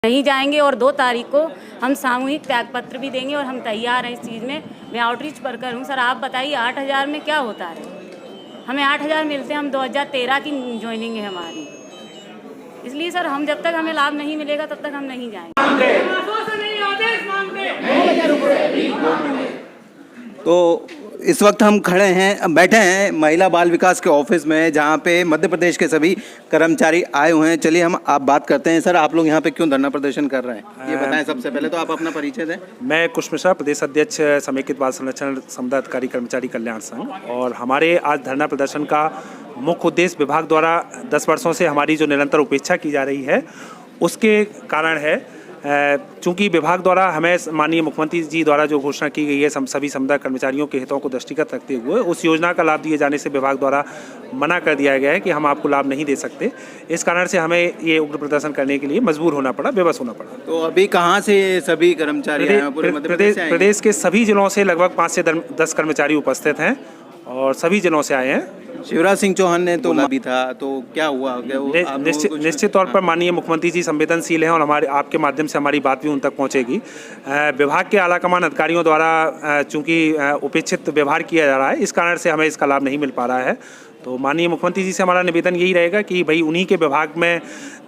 नहीं जाएंगे और 2 तारीख को हम सामूहिक त्यागपत्र भी देंगे और हम तैयार हैं इस चीज़ में। मैं आउटरीच वर्कर हूँ। सर आप बताइए 8,000 में क्या होता है? हमें 8,000 मिलते हैं, हम 2013 की ज्वाइनिंग है हमारी। इसलिए सर हम जब तक हमें लाभ नहीं मिलेगा तब तक हम नहीं जाएंगे। तो इस वक्त हम बैठे हैं महिला बाल विकास के ऑफिस में, जहां पे मध्य प्रदेश के सभी कर्मचारी आए हुए हैं। चलिए आप बात करते हैं। सर आप लोग यहां पे क्यों धरना प्रदर्शन कर रहे हैं, ये बताएं। सबसे पहले तो आप अपना परिचय दें। मैं कुश मिश्रा, प्रदेश अध्यक्ष समेकित बाल संरक्षण समुदाय अधिकारी कर्मचारी कल्याण संघ। और हमारे आज धरना प्रदर्शन का मुख्य उद्देश्य विभाग द्वारा 10 वर्षों से हमारी जो निरंतर उपेक्षा की जा रही है उसके कारण है। चूँकि विभाग द्वारा हमें माननीय मुख्यमंत्री जी द्वारा जो घोषणा की गई है सभी समुदाय कर्मचारियों के हितों को दृष्टिगत रखते हुए उस योजना का लाभ दिए जाने से विभाग द्वारा मना कर दिया गया है कि हम आपको लाभ नहीं दे सकते। इस कारण से हमें ये उग्र प्रदर्शन करने के लिए मजबूर होना पड़ा, बेबस होना पड़ा। तो अभी कहाँ से सभी कर्मचारी आए हैं? पूरे मध्य प्रदेश से आए हैं? प्रदेश के सभी जिलों से लगभग 5 से 10 कर्मचारी उपस्थित हैं और सभी जिलों से आए हैं। शिवराज सिंह चौहान ने तो भी था, तो क्या हुआ? निश्चित तौर पर माननीय मुख्यमंत्री जी संवेदनशील हैं और हमारे आपके माध्यम से हमारी बात भी उन तक पहुंचेगी। विभाग के आलाकमान अधिकारियों द्वारा चूंकि उपेक्षित व्यवहार किया जा रहा है, इस कारण से हमें इसका लाभ नहीं मिल पा रहा है। तो माननीय मुख्यमंत्री जी से हमारा निवेदन यही रहेगा कि भाई उन्हीं के विभाग में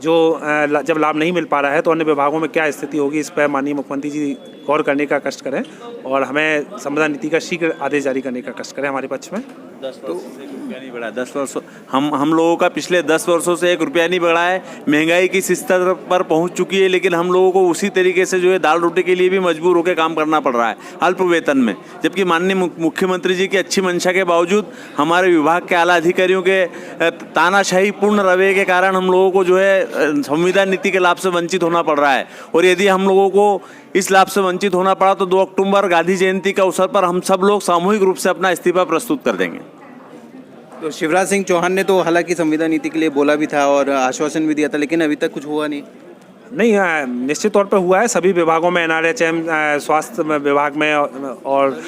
जो जब लाभ नहीं मिल पा रहा है तो अन्य विभागों में क्या स्थिति होगी, इस पर माननीय मुख्यमंत्री जी गौर करने का कष्ट करें और हमें संविदा नीति का शीघ्र आदेश जारी करने का कष्ट करें हमारे पक्ष में। 10 वर्षों से 1 रुपया नहीं बढ़ा। 10 वर्षों हम लोगों का पिछले 10 वर्षों से 1 रुपया नहीं बढ़ा है। महंगाई की इस स्तर पर पहुंच चुकी है, लेकिन हम लोगों को उसी तरीके से जो है दाल रोटी के लिए भी मजबूर होकर काम करना पड़ रहा है अल्प वेतन में। जबकि माननीय मुख्यमंत्री जी की अच्छी मंशा के बावजूद हमारे विभाग के आला अधिकारियों के तानाशाही पूर्ण रवैये के कारण हम लोगों को जो है संविदा नीति के लाभ से वंचित होना पड़ रहा है। और यदि हम लोगों को इस लाभ से वंचित होना पड़ा तो 2 अक्टूबर गांधी जयंती के अवसर पर हम सब लोग सामूहिक रूप से अपना इस्तीफा प्रस्तुत कर देंगे। तो शिवराज सिंह चौहान ने तो हालांकि संविदा नीति के लिए बोला भी था और आश्वासन भी दिया था, लेकिन अभी तक कुछ हुआ नहीं। निश्चित तौर पर हुआ है। सभी विभागों में NRHM, स्वास्थ्य विभाग में और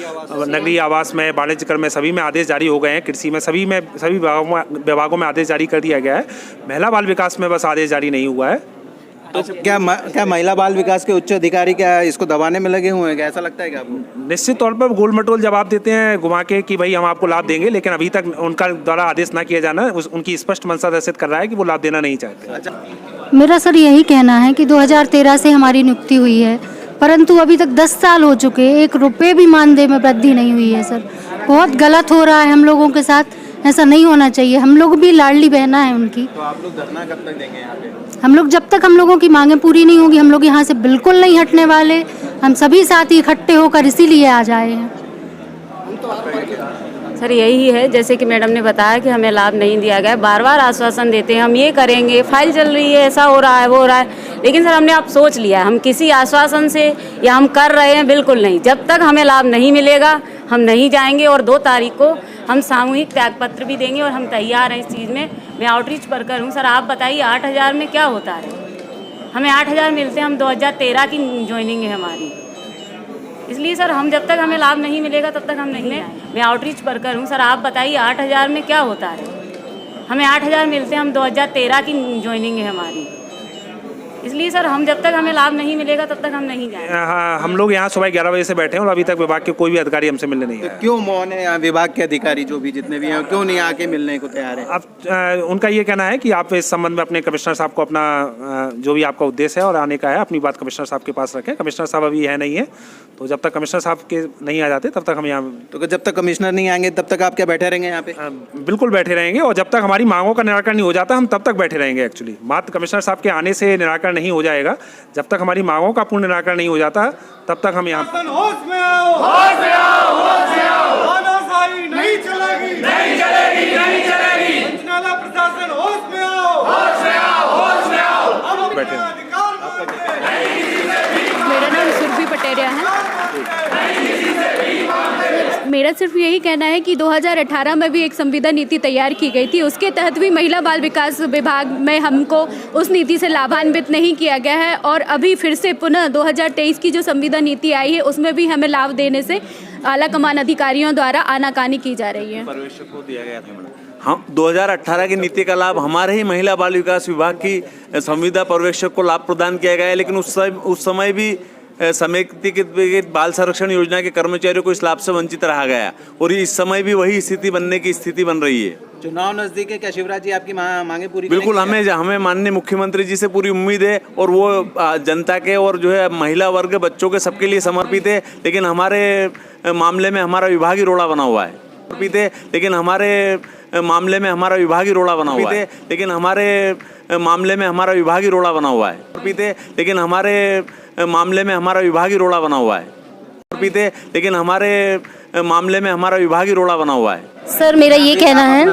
नगरीय आवास में, वाणिज्य कर में सभी में आदेश जारी हो गए हैं। कृषि में सभी विभागों में आदेश जारी कर दिया गया है। महिला बाल विकास में बस आदेश जारी नहीं हुआ है। तो क्या महिला बाल विकास के उच्च अधिकारी क्या इसको दबाने में लगे हुए हैं? ऐसा लगता है क्या आपको? निश्चित तौर पर गोल मटोल जवाब देते हैं घुमा के कि भाई हम आपको लाभ देंगे, लेकिन अभी तक उनका द्वारा आदेश ना किया जाना उनकी स्पष्ट मंशा दर्शित कर रहा है कि वो लाभ देना नहीं चाहते। अच्छा, मेरा सर यही कहना है कि 2013 से हमारी नियुक्ति हुई है, परंतु अभी तक 10 साल हो चुके हैं, 1 रुपये भी मानदेय में वृद्धि नहीं हुई है। सर बहुत गलत हो रहा है हम लोगों के साथ, ऐसा नहीं होना चाहिए। हम लोग भी लाडली बहना है उनकी। तो आप लोग धरना कब तक देंगे यहाँ पे? हम लोग जब तक हम लोगों की मांगें पूरी नहीं होगी हम लोग यहाँ से बिल्कुल नहीं हटने वाले। हम सभी साथी इकट्ठे होकर इसीलिए आ जाए हैं। सर यही है, जैसे कि मैडम ने बताया कि हमें लाभ नहीं दिया गया। बार बार आश्वासन देते हैं हम ये करेंगे, फाइल चल रही है, ऐसा हो रहा है, वो हो रहा है, लेकिन सर हमने अब सोच लिया है हम किसी आश्वासन से या हम कर रहे हैं, बिल्कुल नहीं। जब तक हमें लाभ नहीं मिलेगा हम नहीं जाएंगे और 2 तारीख को हम सामूहिक त्यागपत्र भी देंगे और हम तैयार हैं इस चीज़ में। मैं आउटरीच वर्कर हूँ। सर आप बताइए 8,000 में क्या होता है? हमें 8,000 मिलते हैं, हम 2013 की ज्वाइनिंग है हमारी। इसलिए सर हम जब तक हमें लाभ नहीं मिलेगा तब तक हम नहीं जाएंगे। मैं आउटरीच वर्कर हूँ। सर आप बताइए 8,000 में क्या होता है? हमें 8,000 मिलते हैं, हम 2013 की ज्वाइनिंग है हमारी। इसलिए सर हम जब तक हमें लाभ नहीं मिलेगा तब तक हम नहीं जाएंगे। हाँ, हम लोग यहाँ सुबह 11 बजे से बैठे हैं और अभी तक विभाग के कोई भी अधिकारी हमसे मिलने नहीं आए। तो क्यों मौन है? विभाग के अधिकारी जो भी जितने भी हैं क्यों नहीं आके मिलने को तैयार है? अब उनका ये कहना है कि आप इस संबंध में अपने कमिश्नर साहब को अपना जो भी आपका उद्देश्य है और आने का है अपनी बात कमिश्नर साहब के पास रखें। कमिश्नर साहब अभी है नहीं है, तो जब तक कमिश्नर साहब के नहीं आ जाते तब तक हम यहाँ। तो जब तक कमिश्नर नहीं आएंगे तब तक आप क्या बैठे रहेंगे यहाँ पे? बिल्कुल बैठे रहेंगे और जब तक हमारी मांगों का निराकरण नहीं हो जाता हम तब तक बैठे रहेंगे। एक्चुअली मात्र कमिश्नर साहब के आने से निराकरण नहीं हो जाएगा। जब तक हमारी मांगों का पूर्ण निराकरण नहीं हो जाता तब तक हम यहाँ। होश में आओ, होश में आओ, होश में आओ। तानाशाही नहीं चलेगी, नहीं चलेगी, नहीं चलेगी। पंचनाला प्रशासन होश में आओ, होश में आओ, होश में आओ। हम बैठे अपना अधिकार मांगते हैं। मेरा नाम सुरभि पटेरिया है। मेरा सिर्फ यही कहना है कि 2018 में भी एक संविदा नीति तैयार की गई थी, उसके तहत भी महिला बाल विकास विभाग में हमको उस नीति से लाभान्वित नहीं किया गया है और अभी फिर से पुनः 2023 की जो संविदा नीति आई है उसमें भी हमें लाभ देने से आला कमान अधिकारियों द्वारा आनाकानी की जा रही है। पर्यवेक्षक को दिया गया था मैडम। हम 2018 की नीति का लाभ हमारे ही महिला बाल विकास विभाग की संविदा पर्यवेक्षक को लाभ प्रदान किया गया है, लेकिन उस समय भी समेकित बाल संरक्षण योजना के कर्मचारियों को इस लाभ से वंचित रहा गया और इस समय भी वही स्थिति बनने की स्थिति बन रही है। चुनाव नजदीक है, क्या शिवराज जी आपकी मांगे पूरी बिल्कुल, करेंगे? हमें माननीय मुख्यमंत्री जी से पूरी उम्मीद है और वो जनता के और जो है महिला वर्ग बच्चों के सबके लिए समर्पित है, लेकिन हमारे मामले में हमारा विभाग ही रोड़ा बना हुआ है। समर्पित है, लेकिन हमारे मामले में हमारा विभाग ही रोड़ा बना हुआ है। लेकिन हमारे मामले में हमारा विभाग ही रोड़ा बना हुआ है। समर्पित है, लेकिन हमारे मामले में हमारा विभाग ही रोड़ा बना हुआ है। समर्पित है, लेकिन हमारे मामले में हमारा विभाग ही रोड़ा बना हुआ है। सर मेरा ये कहना है,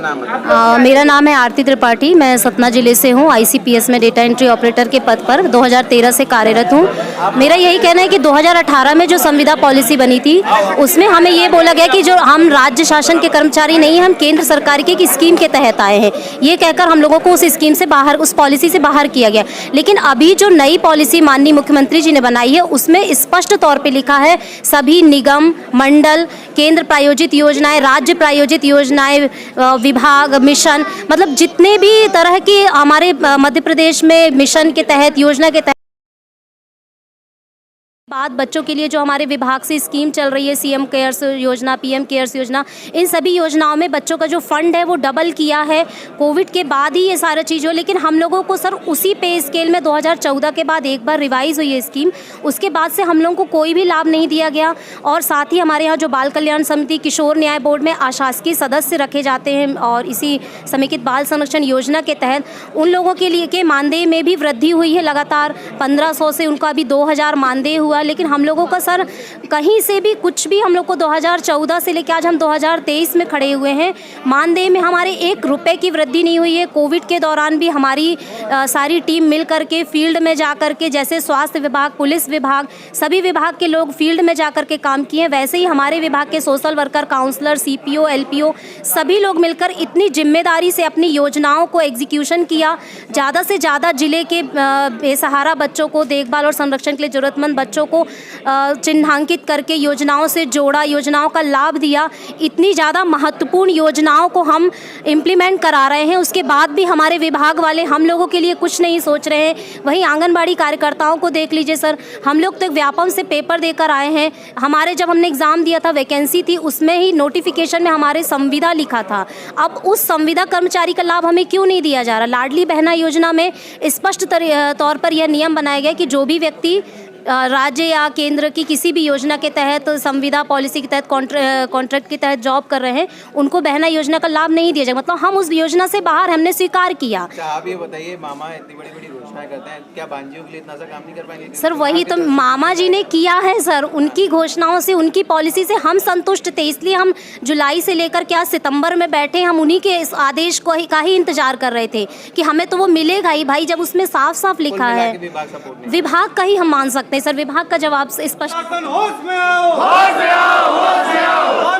मेरा नाम है आरती त्रिपाठी, मैं सतना जिले से हूँ। आईसीपीएस में डेटा एंट्री ऑपरेटर के पद पर 2013 से कार्यरत हूँ। मेरा यही कहना है कि 2018 में जो संविदा पॉलिसी बनी थी उसमें हमें ये बोला गया कि जो हम राज्य शासन के कर्मचारी नहीं हैं, हम केंद्र सरकार की एक स्कीम के तहत आए हैं, ये कहकर हम लोगों को उस स्कीम से बाहर, उस पॉलिसी से बाहर किया गया। लेकिन अभी जो नई पॉलिसी माननीय मुख्यमंत्री जी ने बनाई है उसमें स्पष्ट तौर पर लिखा है सभी निगम, मंडल, केंद्र प्रायोजित योजनाएं, राज्य प्रायोजित योजनाएं, विभाग, मिशन, मतलब जितने भी तरह की हमारे मध्य प्रदेश में मिशन के तहत, योजना के तहत बाद बच्चों के लिए जो हमारे विभाग से स्कीम चल रही है, सीएम केयर्स योजना, पीएम केयर्स योजना, इन सभी योजनाओं में बच्चों का जो फंड है वो डबल किया है। कोविड के बाद ही ये सारा चीज़ हो, लेकिन हम लोगों को सर उसी पे स्केल में 2014 के बाद एक बार रिवाइज हुई है स्कीम, उसके बाद से हम लोगों को कोई भी लाभ नहीं दिया गया। और साथ ही हमारे यहाँ जो बाल कल्याण समिति, किशोर न्याय बोर्ड में अशासकीय सदस्य रखे जाते हैं और इसी समेकित बाल संरक्षण योजना के तहत उन लोगों के लिए के मानदेय में भी वृद्धि हुई है। लगातार 1500 से उनका अभी 2000 मानदेय हुआ, लेकिन हम लोगों का सर कहीं से भी कुछ भी हम लोग को 2014 से लेकर आज हम 2023 में खड़े हुए हैं, मानदेय में हमारे 1 रुपए की वृद्धि नहीं हुई है। कोविड के दौरान भी हमारी सारी टीम मिल करके फील्ड में जा करके, जैसे स्वास्थ्य विभाग, पुलिस विभाग, सभी विभाग के लोग फील्ड में जा करके काम किए, वैसे ही हमारे विभाग के social worker, counsellor, CPO, LPO सभी लोग मिलकर इतनी जिम्मेदारी से अपनी योजनाओं को एग्जीक्यूशन किया। ज़्यादा से ज़्यादा जिले के बेसहारा बच्चों को देखभाल और संरक्षण के लिए ज़रूरतमंद बच्चों को चिन्हांकित करके योजनाओं से जोड़ा, योजनाओं का लाभ दिया। इतनी ज़्यादा महत्वपूर्ण योजनाओं को हम इम्प्लीमेंट करा रहे हैं, उसके बाद भी हमारे विभाग वाले हम लोगों के लिए कुछ नहीं सोच रहे हैं। वहीं आंगनबाड़ी कार्यकर्ताओं को देख लीजिए सर, हम लोग तो व्यापम से पेपर देकर आए हैं। हमारे जब हमने एग्ज़ाम दिया था, वैकेंसी थी, उसमें ही नोटिफिकेशन में हमारे संविदा लिखा था। अब उस संविदा कर्मचारी का लाभ हमें क्यों नहीं दिया जा रहा? लाडली बहना योजना में स्पष्ट तौर पर यह नियम बनाया गया कि जो भी व्यक्ति राज्य या केंद्र की किसी भी योजना के तहत, संविदा पॉलिसी के तहत, कॉन्ट्रैक्ट के तहत जॉब कर रहे हैं, उनको बहना योजना का लाभ नहीं दिया जाएगा। मतलब हम उस योजना से बाहर, हमने स्वीकार किया। आप ये बताइए, मामा इतनी बड़ी बड़ी घोषणाएं करते हैं, क्या बांझियों के लिए इतना सा काम नहीं कर पाएंगे? सर वही तो मामा जी ने किया है सर, उनकी घोषणाओं से, उनकी पॉलिसी से हम संतुष्ट थे, इसलिए हम जुलाई से लेकर क्या सितंबर में बैठे, हम उन्हीं के इस आदेश को का ही इंतजार कर रहे थे कि हमें तो वो मिलेगा ही भाई, जब उसमें साफ साफ लिखा है। विभाग का ही हम मान सकते हैं सर, विभाग का जवाब स्पष्ट। होश में आओ, होश में आओ, होश में आओ।